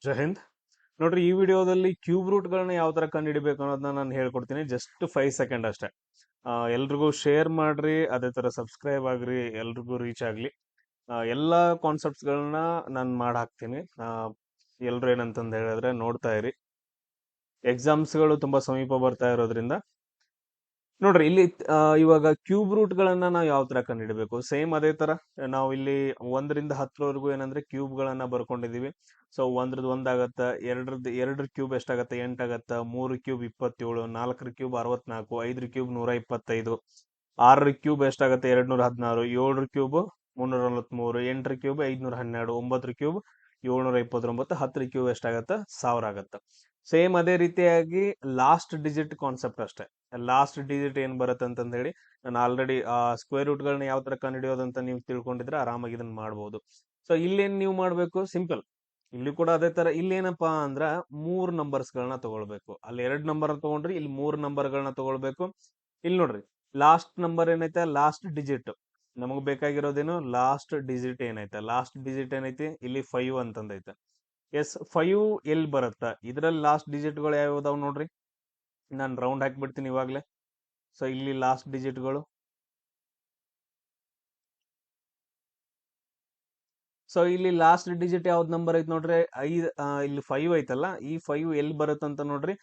ಜೈ ಹಿಂದ್. ನೋಡ್ರಿ, ಈ ವಿಡಿಯೋದಲ್ಲಿ ಕ್ಯೂಬ್ ರೂಟ್ ಗಳನ್ನ ಯಾವ ತರ ಕಂಡುಹಿಡಿಬೇಕು ಅನ್ನೋದನ್ನ ನಾನು ಹೇಳ್ಕೊಡ್ತೀನಿ. ಜಸ್ಟ್ 5 ಸೆಕೆಂಡ್ ಅಷ್ಟೇ. ಎಲ್ರಿಗೂ ಶೇರ್ ಮಾಡ್ರಿ, ಅದೇ ತರ ಸಬ್ಸ್ಕ್ರೈಬ್ ಆಗ್ರಿ, ಎಲ್ರಿಗೂ ರೀಚ್ ಆಗ್ಲಿ. ಎಲ್ಲಾ ಕಾನ್ಸೆಪ್ಟ್ಸ್ ಗಳನ್ನ ನಾನು ಹಾಕ್ತೀನಿ. ಎಲ್ರು ಏನಂತಂದ್ ಹೇಳಿದ್ರೆ ನೋಡ್ತಾ ಇರಿ. ಎಕ್ಸಾಮ್ಸ್ ಗಳು ತುಂಬಾ ಸಮೀಪ ಬರ್ತಾ ಇರೋದ್ರಿಂದ ನೋಡ್ರಿ ಇಲ್ಲಿ ಇವಾಗ ಕ್ಯೂಬ್ ರೂಟ್ ಗಳನ್ನ ನಾವು ಯಾವ ತರ ಕಂಡುಹಿಡಬೇಕು, ಸೇಮ್ ಅದೇ ತರ ನಾವು ಇಲ್ಲಿ 1ರಿಂದ 10ರವರೆಗೂ ಏನಂದ್ರೆ ಕ್ಯೂಬ್ ಗಳನ್ನ ಬರ್ಕೊಂಡಿದೀವಿ. ಸೊ 1ರದ್ದು 1 ಆಗತ್ತ, 2ರ ಕ್ಯೂಬ್ ಎಷ್ಟಾಗತ್ತೆ, 8 ಆಗತ್ತ, 3 ಕ್ಯೂಬ್ 27, 4ರ ಕ್ಯೂಬ್ 64, 5ರ ಕ್ಯೂಬ್ 125, 6ರ ಕ್ಯೂಬ್ ಎಷ್ಟಾಗತ್ತೆ 216, 7ರ ಕ್ಯೂಬ್ 343, 8ರ ಕ್ಯೂಬ್ 512, 9ರ ಕ್ಯೂಬ್ 729, 10ರ ಕ್ಯೂಬ್ ಎಷ್ಟಾಗತ್ತ 1000 ಆಗತ್ತ. ಸೇಮ್ ಅದೇ ರೀತಿಯಾಗಿ ಲಾಸ್ಟ್ ಡಿಜಿಟ್ ಕಾನ್ಸೆಪ್ಟ್ ಅಷ್ಟೇ. ಲಾಸ್ಟ್ ಡಿಜಿಟ್ ಏನ್ ಬರುತ್ತೆ ಅಂತಂದ ಹೇಳಿ ನಾನು ಆಲ್ರೆಡಿ ಸ್ಕ್ವೇರ್ ರೂಟ್ ಗಳನ್ನ ಯಾವ ತರ ಕಂಡುಹಿಡಿಯೋದಂತ ನೀವು ತಿಳ್ಕೊಂಡಿದ್ರೆ ಆರಾಮಾಗಿ ಇದನ್ನ ಮಾಡಬಹುದು. ಸೊ ಇಲ್ಲೇನ್ ನೀವು ಮಾಡ್ಬೇಕು, ಸಿಂಪಲ್. ಇಲ್ಲಿ ಕೂಡ ಅದೇ ತರ. ಇಲ್ಲೇನಪ್ಪಾ ಅಂದ್ರ 3 ನಂಬರ್ಸ್ ಗಳನ್ನ ತಗೊಳ್ಬೇಕು. ಅಲ್ಲಿ 2 ನಂಬರ್ ತಗೊಂಡ್ರಿ, ಇಲ್ಲಿ 3 ನಂಬರ್ ಗಳನ್ನ ತಗೊಳ್ಬೇಕು. ಇಲ್ಲಿ ನೋಡ್ರಿ, ಲಾಸ್ಟ್ ನಂಬರ್ ಏನೈತೆ, ಲಾಸ್ಟ್ ಡಿಜಿಟ್ ನಮಗ್ ಬೇಕಾಗಿರೋದೇನು, ಲಾಸ್ಟ್ ಡಿಜಿಟ್ ಏನೈತೆ, ಲಾಸ್ಟ್ ಡಿಜಿಟ್ ಏನೈತಿ ಇಲ್ಲಿ 5 ಅಂತಂದೈತೆ. ಎಸ್, 5 ಎಲ್ಲಿ ಬರುತ್ತ, ಇದ್ರಲ್ಲಿ ಲಾಸ್ಟ್ ಡಿಜಿಟ್ಗಳು ಯಾವ ಅದಾವ್ ನೋಡ್ರಿ. ನಾನು ರೌಂಡ್ ಹಾಕ್ಬಿಡ್ತೀನಿ ಇವಾಗ್ಲೇ. ಸೊ ಇಲ್ಲಿ ಲಾಸ್ಟ್ ಡಿಜಿಟ್ಗಳು, ಸೊ ಇಲ್ಲಿ ಲಾಸ್ಟ್ ಡಿಜಿಟ್ ಯಾವ್ದು ನಂಬರ್ ಐತ್ ನೋಡ್ರಿ, ಇಲ್ಲಿ 5 ಐತಲ್ಲ, ಈ 5 ಎಲ್ಲಿ ಬರುತ್ತಂತ ನೋಡ್ರಿ,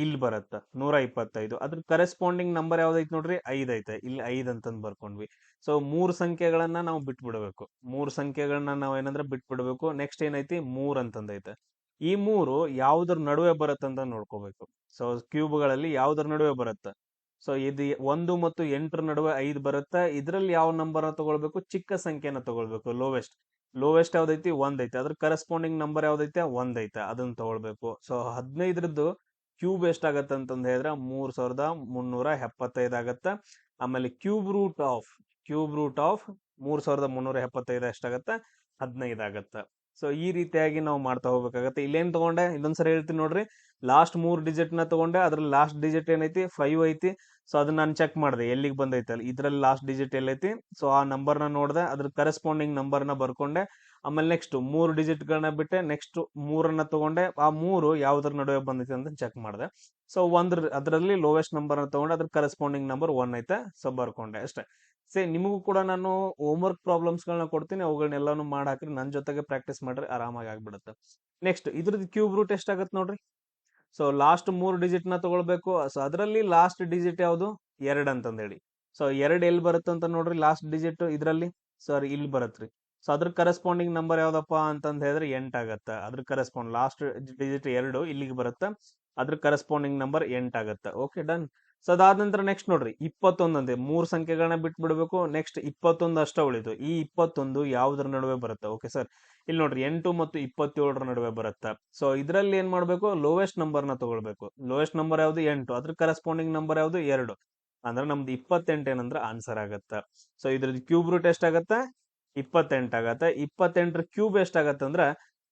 ಇಲ್ಲಿ ಬರುತ್ತ 125. ಅದ್ರ ಕರೆಸ್ಪಾಂಡಿಂಗ್ ನಂಬರ್ ಯಾವ್ದೈತ್ ನೋಡ್ರಿ, 5 ಐತೆ. ಇಲ್ಲಿ 5 ಅಂತಂದ್ ಬರ್ಕೊಂಡ್ವಿ. ಸೊ 3 ಸಂಖ್ಯೆಗಳನ್ನ ನಾವು ಬಿಟ್ಬಿಡ್ಬೇಕು. 3 ಸಂಖ್ಯೆಗಳನ್ನ ನಾವ್ ಏನಂದ್ರೆ ಬಿಟ್ಬಿಡ್ಬೇಕು. ನೆಕ್ಸ್ಟ್ ಏನೈತಿ, 3 ಅಂತಂದೈತೆ. ಈ 3 ಯಾವ್ದ್ರ ನಡುವೆ ಬರುತ್ತಂತ ನೋಡ್ಕೋಬೇಕು. ಸೊ ಕ್ಯೂಬ್ ಗಳಲ್ಲಿ ಯಾವ್ದ್ರ ನಡುವೆ ಬರುತ್ತ, ಸೊ ಇದು 1 ಮತ್ತು 8ರ ನಡುವೆ 5 ಬರುತ್ತೆ. ಇದ್ರಲ್ಲಿ ಯಾವ ನಂಬರ್ ತಗೊಳ್ಬೇಕು, ಚಿಕ್ಕ ಸಂಖ್ಯೆನ ತಗೊಳ್ಬೇಕು. ಲೋವೆಸ್ಟ್ ಯಾವ್ದೈತಿ, 1 ಐತೆ. ಅದ್ರ ಕರೆಸ್ಪಾಂಡಿಂಗ್ ನಂಬರ್ ಯಾವ್ದೈತೆ, 1 ಐತೆ, ಅದನ್ನ ತಗೊಳ್ಬೇಕು. ಸೊ 15ರದ್ದು ಕ್ಯೂಬ್ ಎಷ್ಟಾಗತ್ತೆ ಅಂತಂದ್ ಹೇಳಿದ್ರೆ 3375 ಆಗತ್ತ. ಆಮೇಲೆ ಕ್ಯೂಬ್ ರೂಟ್ ಆಫ್ 3375 ಎಷ್ಟಾಗತ್ತ, 15 ಆಗತ್ತ. ಸೊ ಈ ರೀತಿಯಾಗಿ ನಾವು ಮಾಡ್ತಾ ಹೋಗ್ಬೇಕಾಗತ್ತೆ. ಇಲ್ಲೇನ್ ತಗೊಂಡೆ, ಇದೊಂದ್ಸರಿ ಹೇಳ್ತೀನಿ ನೋಡ್ರಿ. ಲಾಸ್ಟ್ 3 ಡಿಜಿಟ್ ನ ತಗೊಂಡೆ, ಅದ್ರಲ್ಲಿ ಲಾಸ್ಟ್ ಡಿಜಿಟ್ ಏನೈತಿ, 5 ಐತಿ. ಸೊ ಅದನ್ನ ನಾನು ಚೆಕ್ ಮಾಡಿದೆ, ಎಲ್ಲಿಗೆ ಬಂದೈತೆ ಅಲ್ಲಿ, ಇದ್ರಲ್ಲಿ ಲಾಸ್ಟ್ ಡಿಜಿಟ್ ಎಲ್ಲೈತಿ. ಸೊ ಆ ನಂಬರ್ನ ನೋಡ್ದೆ, ಅದ್ರ ಕರೆಸ್ಪಾಂಡಿಂಗ್ ನಂಬರ್ನ ಬರ್ಕೊಂಡೆ. ಆಮೇಲೆ ನೆಕ್ಸ್ಟ್ 3 ಡಿಜಿಟ್ ಗಳನ್ನ ಬಿಟ್ಟೆ, ನೆಕ್ಸ್ಟ್ 3ಅನ್ನ ತಗೊಂಡೆ. ಆ 3 ಯಾವ್ದ್ರ ನಡುವೆ ಬಂದೈತೆ ಅಂತ ಚೆಕ್ ಮಾಡಿದೆ. ಸೊ ಅದರಲ್ಲಿ ಲೋವೆಸ್ಟ್ ನಂಬರ್ ತಗೊಂಡೆ, ಅದ್ರ ಕರೆಸ್ಪಾಂಡಿಂಗ್ ನಂಬರ್ 1 ಐತೆ. ಸೊ ಬರ್ಕೊಂಡೆ ಅಷ್ಟೇ. ನಿಮಗೂ ಕೂಡ ನಾನು ಹೋಮ್ವರ್ಕ್ ಪ್ರಾಬ್ಲಮ್ಸ್ ಗಳನ್ನ ಕೊಡ್ತೀನಿ, ಅವುಗಳನ್ನೆಲ್ಲಾನು ಮಾಡಾಕ್ರಿ, ನನ್ನ ಜೊತೆಗೆ ಪ್ರಾಕ್ಟೀಸ್ ಮಾಡ್ರಿ, ಆರಾಮಾಗಿ ಆಗ್ಬಿಡುತ್ತೆ. ನೆಕ್ಸ್ಟ್ ಇದ್ರದ್ದು ಕ್ಯೂಬ್ ರೂಟ್ ಎಷ್ಟಾಗತ್ತೆ ನೋಡ್ರಿ. ಸೊ ಲಾಸ್ಟ್ 3 ಡಿಜಿಟ್ ನ ತಗೊಳ್ಬೇಕು. ಸೊ ಅದರಲ್ಲಿ ಲಾಸ್ಟ್ ಡಿಜಿಟ್ ಯಾವುದು, 2 ಅಂತಂದ್ ಹೇಳಿ. ಸೊ 2 ಎಲ್ಲಿ ಬರುತ್ತಂತ ನೋಡ್ರಿ, ಲಾಸ್ಟ್ ಡಿಜಿಟ್ ಇದ್ರಲ್ಲಿ, ಸಾರಿ ಇಲ್ಲಿ ಬರತ್ರಿ. ಸೊ ಅದ್ರ ಕರೆಸ್ಪಾಂಡಿಂಗ್ ನಂಬರ್ ಯಾವ್ದಪ್ಪ ಅಂತಂದ್ ಹೇಳಿದ್ರೆ 8 ಆಗತ್ತ. ಅದ್ರ ಕರೆಸ್ಪಾಂಡ್ ಲಾಸ್ಟ್ ಡಿಜಿಟ್ 2 ಇಲ್ಲಿಗೆ ಬರುತ್ತೆ, ಅದ್ರ ಕರೆಸ್ಪಾಂಡಿಂಗ್ ನಂಬರ್ 8 ಆಗತ್ತ. Okay, done. ಸೊ ಅದಾದ ನಂತರ ನೆಕ್ಸ್ಟ್ ನೋಡ್ರಿ, 21 ಅಂದೆ. 3 ಸಂಖ್ಯೆಗಳನ್ನ ಬಿಟ್ಬಿಡ್ಬೇಕು. ನೆಕ್ಸ್ಟ್ 21 ಅಷ್ಟ ಉಳಿತು. ಈ 21 ಯಾವ್ದ್ರ ನಡುವೆ ಬರುತ್ತೆ, ಓಕೆ ಸರ್. ಇಲ್ಲಿ ನೋಡ್ರಿ, 8 ಮತ್ತು 27ರ ನಡುವೆ ಬರುತ್ತೆ. ಸೊ ಇದ್ರಲ್ಲಿ ಏನ್ ಮಾಡ್ಬೇಕು, ಲೋವೆಸ್ಟ್ ನಂಬರ್ ನ ತಗೊಳ್ಬೇಕು. ಲೋವೆಸ್ಟ್ ನಂಬರ್ ಯಾವ್ದು, 8. ಅದ್ರ ಕರೆಸ್ಪಾಂಡಿಂಗ್ ನಂಬರ್ ಯಾವ್ದು, 2. ಅಂದ್ರೆ ನಮ್ದು 28 ಏನಂದ್ರೆ ಆನ್ಸರ್ ಆಗತ್ತ. ಸೊ ಇದ್ರದ್ದು ಕ್ಯೂಬ್ ರೂಟ್ ಎಷ್ಟಾಗತ್ತ, 28 ಆಗತ್ತೆ. 28ರ ಕ್ಯೂಬ್ ಎಷ್ಟಾಗತ್ತೆ ಅಂದ್ರೆ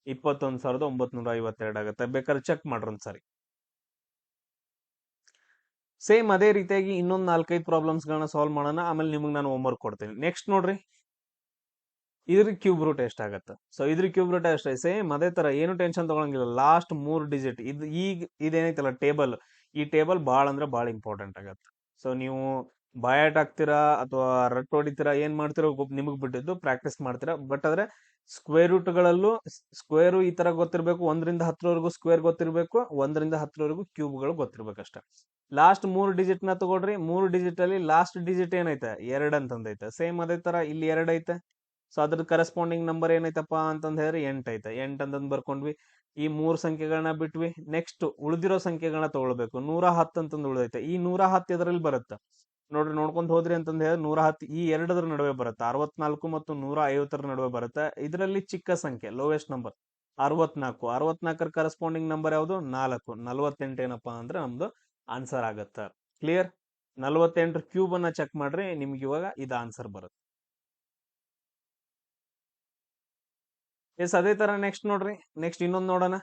21,952 ಆಗತ್ತೆ. ಬೇಕಾದ್ರೆ ಚೆಕ್ ಮಾಡ್ರಿ ಒಂದ್ಸರಿ. ಸೇಮ್ ಅದೇ ರೀತಿಯಾಗಿ ಇನ್ನೊಂದು 4-5 ಪ್ರಾಬ್ಲಮ್ಸ್ ಗಳನ್ನ ಸಾಲ್ವ್ ಮಾಡೋಣ, ಆಮೇಲೆ ನಿಮ್ಗೆ ನಾನು ಹೋಮ್ವರ್ಕ್ ಕೊಡ್ತೀನಿ. ನೆಕ್ಸ್ಟ್ ನೋಡ್ರಿ, ಇದ್ರ ಕ್ಯೂಬ್ ರೂಟ್ ಎಷ್ಟಾಗತ್ತೆ. ಸೊ ಇದ್ರ ಕ್ಯೂಬ್ ರೂಟ್ ಎಷ್ಟ, ಸೇಮ್ ಅದೇ ತರ, ಏನು ಟೆನ್ಷನ್ ತಗೊಳಂಗಿಲ್ಲ. ಲಾಸ್ಟ್ 3 ಡಿಜಿಟ್ ಇದೇನೈತಲ್ಲ ಟೇಬಲ್, ಈ ಟೇಬಲ್ ಬಾಳ ಅಂದ್ರೆ ಬಾಳ ಇಂಪಾರ್ಟೆಂಟ್ ಆಗತ್ತೆ. ಸೊ ನೀವು ಬಾಯಾಟ್ ಹಾಕ್ತೀರಾ ಅಥವಾ ರಟ್ ಹೊಡಿತೀರಾ, ಏನ್ ಮಾಡ್ತೀರೋ ನಿಮಗ್ ಬಿಟ್ಟಿದ್ದು, ಪ್ರಾಕ್ಟೀಸ್ ಮಾಡ್ತೀರಾ. ಬಟ್ ಆದ್ರೆ ಸ್ಕ್ವೇರ್ ರೂಟ್ ಗಳಲ್ಲೂ ಸ್ಕ್ವೇರ್ ಈ ತರ ಗೊತ್ತಿರ್ಬೇಕು. 1ರಿಂದ 10ರವರೆಗೂ ಸ್ಕ್ವೇರ್ ಗೊತ್ತಿರ್ಬೇಕು, 1ರಿಂದ 10ರವರೆಗೂ ಕ್ಯೂಬ್ ಗಳು ಗೊತ್ತಿರ್ಬೇಕಷ್ಟೇ. ಲಾಸ್ಟ್ 3 ಡಿಜಿಟ್ ನ ತಗೊಳ್ರಿ. 3 ಡಿಜಿಟ್ ಅಲ್ಲಿ ಲಾಸ್ಟ್ ಡಿಜಿಟ್ ಏನೈತೆ, 2 ಅಂತಂದೈತೆ. ಸೇಮ್ ಅದೇ ತರ ಇಲ್ಲಿ 2 ಐತೆ. ಸೊ ಅದ್ರ ಕರೆಸ್ಪಾಂಡಿಂಗ್ ನಂಬರ್ ಏನೈತಪ್ಪ ಅಂತಂದ್ ಹೇಳಿದ್ರೆ 8 ಐತೆ. 8 ಅಂತಂದ್ ಬರ್ಕೊಂಡ್ವಿ. ಈ 3 ಸಂಖ್ಯೆಗಳನ್ನ ಬಿಟ್ವಿ. ನೆಕ್ಸ್ಟ್ ಉಳಿದಿರೋ ಸಂಖ್ಯೆಗಳನ್ನ ತಗೊಳ್ಬೇಕು. 110 ಅಂತಂದ್ ಉಳಿದೈತೆ. ಈ 110 ಎದ್ರಲ್ಲಿ ಬರುತ್ತೆ ನೋಡ್ರಿ, ನೋಡ್ಕೊಂಡ್ ಹೋದ್ರಿ ಅಂತಂದ್ ಹೇಳಿ 110 ಈ 2ರ ನಡುವೆ ಬರುತ್ತೆ. 64 ಮತ್ತು 150ರ ನಡುವೆ ಬರುತ್ತೆ. ಇದರಲ್ಲಿ ಚಿಕ್ಕ ಸಂಖ್ಯೆ, ಲೋವೆಸ್ಟ್ ನಂಬರ್ 64. 64ರ ಕರೆಸ್ಪಾಂಡಿಂಗ್ ನಂಬರ್ ಯಾವುದು, 4. 48 ಏನಪ್ಪಾ ಅಂದ್ರೆ ನಮ್ದು ಆನ್ಸರ್ ಆಗತ್ತ. ಕ್ಲಿಯರ್. 48ರ ಕ್ಯೂಬ್ ಅನ್ನ ಚೆಕ್ ಮಾಡ್ರಿ, ನಿಮ್ಗೆ ಇವಾಗ ಇದು ಆನ್ಸರ್ ಬರುತ್ತೆ. ಎಸ್, ಅದೇ ತರ ನೆಕ್ಸ್ಟ್ ನೋಡ್ರಿ. ನೆಕ್ಸ್ಟ್ ಇನ್ನೊಂದು ನೋಡೋಣ.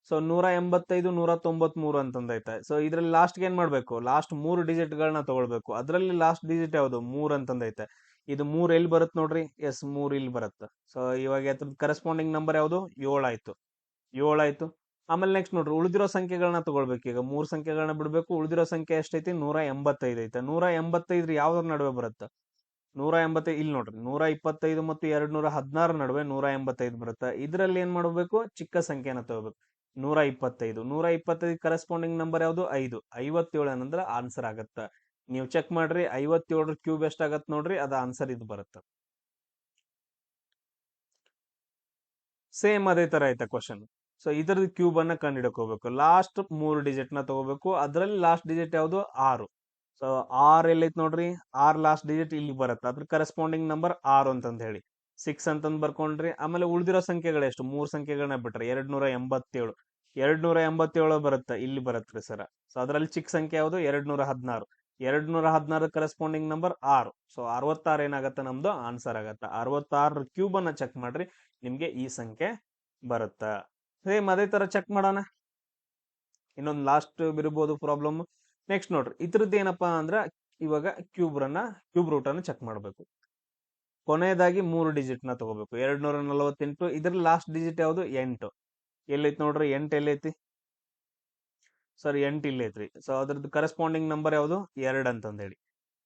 ಸೊ 185, 193 ಅಂತಂದೈತೆ. ಸೊ ಇದ್ರಲ್ಲಿ ಲಾಸ್ಟ್ ಏನ್ ಮಾಡ್ಬೇಕು, ಲಾಸ್ಟ್ 3 ಡಿಜಿಟ್ ಗಳನ್ನ ತಗೊಳ್ಬೇಕು. ಅದ್ರಲ್ಲಿ ಲಾಸ್ಟ್ ಡಿಜಿಟ್ ಯಾವುದು, 3 ಅಂತಂದೈತೆ. ಇದು 3 ಎಲ್ಲಿ ಬರುತ್ತೆ ನೋಡ್ರಿ, ಎಸ್ 3 ಇಲ್ಲಿ ಬರುತ್ತೆ. ಸೊ ಇವಾಗ ಕರೆಸ್ಪಾಂಡಿಂಗ್ ನಂಬರ್ ಯಾವುದು, 7 ಆಯ್ತು. 7 ಆಯ್ತು. ಆಮೇಲೆ ನೆಕ್ಸ್ಟ್ ನೋಡ್ರಿ ಉಳಿದಿರೋ ಸಂಖ್ಯೆಗಳನ್ನ ತಗೊಳ್ಬೇಕು. ಈಗ 3 ಸಂಖ್ಯೆಗಳನ್ನ ಬಿಡ್ಬೇಕು. ಉಳಿದಿರೋ ಸಂಖ್ಯೆ ಎಷ್ಟೈತಿ? 185 ಐತೆ. 185 ಯಾವ್ದ್ರ ನಡುವೆ ಬರುತ್ತೆ? 185 ಇಲ್ಲಿ ನೋಡ್ರಿ 125 ಮತ್ತು 216 ನಡುವೆ 185 ಬರುತ್ತೆ. ಇದರಲ್ಲಿ ಏನ್ ಮಾಡಬೇಕು? ಚಿಕ್ಕ ಸಂಖ್ಯೆನ ತಗೋಬೇಕು. 125 125 ಕರೆಸ್ಪಾಂಡಿಂಗ್ ನಂಬರ್ ಯಾವುದು? 5. 57 ಏನಂದ್ರೆ ಆನ್ಸರ್ ಆಗತ್ತ. ನೀವು ಚೆಕ್ ಮಾಡ್ರಿ 57 ಕ್ಯೂಬ್ ಎಷ್ಟಾಗತ್ ನೋಡ್ರಿ, ಅದ ಆನ್ಸರ್ ಇದು ಬರುತ್ತೆ. ಸೇಮ್ ಅದೇ ತರ ಐತೆ ಕ್ವಶನ್. ಸೊ ಇದ್ರದ್ದು ಕ್ಯೂಬ್ ಅನ್ನ ಕಂಡುಹಿಡಕ್ ಹೋಗ್ಬೇಕು. ಲಾಸ್ಟ್ 3 ಡಿಜಿಟ್ ನ ತಗೋಬೇಕು. ಅದರಲ್ಲಿ ಲಾಸ್ಟ್ ಡಿಜಿಟ್ ಯಾವುದು? 6. ಸೊ 6 ಎಲ್ಲೈತ್ ನೋಡ್ರಿ, 6 ಲಾಸ್ಟ್ ಡಿಜಿಟ್ ಇಲ್ಲಿ ಬರುತ್ತೆ. ಅದ್ರ ಕರೆಸ್ಪಾಂಡಿಂಗ್ ನಂಬರ್ 6 ಅಂತಂದ್ ಹೇಳಿ 6 ಅಂತಂದ್ ಬರ್ಕೊಂಡ್ರಿ. ಆಮೇಲೆ ಉಳಿದಿರೋ ಸಂಖ್ಯೆಗಳು ಎಷ್ಟು? 3 ಸಂಖ್ಯೆಗಳನ್ನ ಬಿಟ್ರೆ 287. 287 ಬರುತ್ತೆ, ಇಲ್ಲಿ ಬರುತ್ತೆ ಸರ. ಸೊ ಅದರಲ್ಲಿ ಚಿಕ್ಕ ಸಂಖ್ಯೆ ಯಾವುದು? 216. 216 ಕರೆಸ್ಪಾಂಡಿಂಗ್ ನಂಬರ್ 6. ಸೊ 66 ಏನಾಗತ್ತೆ? ನಮ್ದು ಆನ್ಸರ್ ಆಗತ್ತೆ. 66 ಕ್ಯೂಬ್ ಅನ್ನ ಚೆಕ್ ಮಾಡ್ರಿ, ನಿಮ್ಗೆ ಈ ಸಂಖ್ಯೆ ಬರುತ್ತಾ. ಸೇಮ್ ಅದೇ ತರ ಚೆಕ್ ಮಾಡೋಣ. ಇನ್ನೊಂದು ಲಾಸ್ಟ್ ಇರ್ಬೋದು ಪ್ರಾಬ್ಲಮ್. ನೆಕ್ಸ್ಟ್ ನೋಡ್ರಿ ಇದ್ರದ್ದು ಏನಪ್ಪಾ ಅಂದ್ರ ಇವಾಗ ಕ್ಯೂಬ್ ರೂಟ್ ಅನ್ನು ಚೆಕ್ ಮಾಡ್ಬೇಕು. ಕೊನೆಯದಾಗಿ 3 ಡಿಜಿಟ್ ನ ತಗೋಬೇಕು. 248. ಇದ್ರ ಲಾಸ್ಟ್ ಡಿಜಿಟ್ ಯಾವುದು? 8. ಎಲ್ಲೈತಿ ನೋಡ್ರಿ 8 ಎಲ್ಲೈತಿ? ಸರ್ 8 ಇಲ್ಲೈತ್ರಿ. ಸೊ ಅದ್ರದ್ದು ಕರೆಸ್ಪಾಂಡಿಂಗ್ ನಂಬರ್ ಯಾವುದು? 2 ಅಂತಂದ್ ಹೇಳಿ.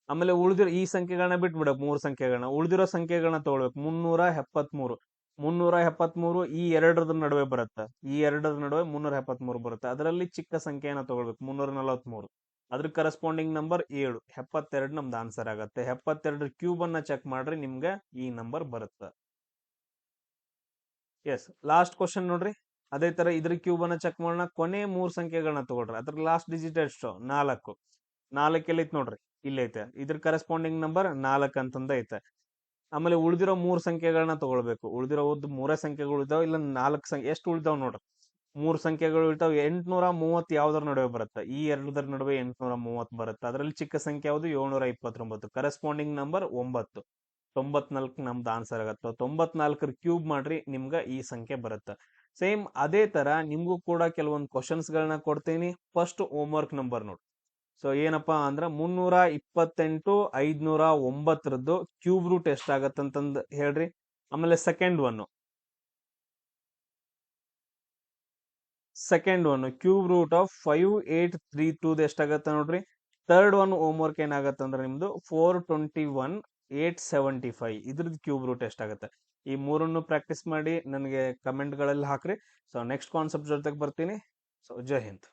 ಆಮೇಲೆ ಉಳಿದಿರೋ ಈ ಸಂಖ್ಯೆಗಳನ್ನ ಬಿಟ್ಬಿಡಕ್, 3 ಸಂಖ್ಯೆಗಳನ್ನ, ಉಳಿದಿರೋ ಸಂಖ್ಯೆಗಳನ್ನ ತಗೊಳ್ಬೇಕು. 373. 373 ಈ ಎರಡರ ನಡುವೆ ಬರುತ್ತೆ. ಈ ಎರಡರ ನಡುವೆ 373 ಬರುತ್ತೆ. ಅದರಲ್ಲಿ ಚಿಕ್ಕ ಸಂಖ್ಯೆಯನ್ನ ತಗೊಳ್ಬೇಕು. 343. ಅದ್ರ ಕರೆಸ್ಪಾಂಡಿಂಗ್ ನಂಬರ್ 7. 72 ನಮ್ದು ಆನ್ಸರ್ ಆಗತ್ತೆ. 72 ಕ್ಯೂಬ್ ಅನ್ನ ಚೆಕ್ ಮಾಡ್ರಿ, ನಿಮ್ಗೆ ಈ ನಂಬರ್ ಬರುತ್ತೆ. ಎಸ್, ಲಾಸ್ಟ್ ಕ್ವಶನ್ ನೋಡ್ರಿ. ಅದೇ ತರ ಇದ್ರ ಕ್ಯೂಬ್ ಅನ್ನ ಚೆಕ್ ಮಾಡೋಣ. ಕೊನೆ 3 ಸಂಖ್ಯೆಗಳನ್ನ ತಗೊಳ್ರಿ. ಅದ್ರ ಲಾಸ್ಟ್ ಡಿಜಿಟ್ ಎಷ್ಟು? 4. 4 ಎಲ್ಲೈತ್ ನೋಡ್ರಿ, ಇಲ್ಲೈತೆ. ಇದ್ರ ಕರೆಸ್ಪಾಂಡಿಂಗ್ ನಂಬರ್ 4 ಅಂತಂದ ಐತೆ. ಆಮೇಲೆ ಉಳಿದಿರೋ 3 ಸಂಖ್ಯೆಗಳನ್ನ ತಗೊಳ್ಬೇಕು. ಉಳಿದಿರೋ 3 ಸಂಖ್ಯೆಗಳು ಇದಾವ, ಇಲ್ಲ 4 ಸಂಖ್ಯೆ ಎಷ್ಟು ಉಳಿದಾವ್ ನೋಡ್ರಿ. 3 ಸಂಖ್ಯೆಗಳು ಇರ್ತಾವ. 830 ಯಾವ್ದ್ರ ನಡುವೆ ಬರುತ್ತೆ? ಈ ಎರಡರ ನಡುವೆ 830 ಬರುತ್ತೆ. ಅದರಲ್ಲಿ ಚಿಕ್ಕ ಸಂಖ್ಯೆ ಯಾವುದು? 729. Corresponding number 9. 94 ನಮ್ದು ಆನ್ಸರ್ ಆಗತ್ತೆ. 94 ಕ್ಯೂಬ್ ಮಾಡ್ರಿ, ನಿಮ್ಗ ಈ ಸಂಖ್ಯೆ ಬರುತ್ತೆ. ಸೇಮ್ ಅದೇ ತರ ನಿಮ್ಗೂ ಕೂಡ ಕೆಲವೊಂದು ಕ್ವಶನ್ಸ್ ಗಳನ್ನ ಕೊಡ್ತೀನಿ. ಫಸ್ಟ್ ಹೋಮ್ ವರ್ಕ್ ನಂಬರ್ ನೋಡಿ. ಸೊ ಏನಪ್ಪಾ ಅಂದ್ರ 328 509 ಕ್ಯೂಬ್ ರೂಟ್ ಎಷ್ಟಾಗತ್ತಂತಂದ್ ಹೇಳ್ರಿ. ಆಮೇಲೆ second one cube root of 5832 ಎಷ್ಟಾಗತ್ತ ನೋಡ್ರಿ. ಥರ್ಡ್ ಒನ್ ಹೋಮ್ ವರ್ಕ್ ಏನಾಗತ್ತಂದ್ರ ನಿಮ್ದು 421 875 ಇದ್ರದ್ದು ಕ್ಯೂಬ್ ರೂಟ್ ಎಷ್ಟಾಗತ್ತೆ. ಈ ಮೂರನ್ನು ಪ್ರಾಕ್ಟೀಸ್ ಮಾಡಿ ನನಗೆ ಕಮೆಂಟ್ ಗಳಲ್ಲಿ ಹಾಕ್ರಿ. ಸೊ ನೆಕ್ಸ್ಟ್ ಕಾನ್ಸೆಪ್ಟ್ ಜೊತೆಗೆ ಬರ್ತೀನಿ. ಸೊ ಜೈ ಹಿಂದ್.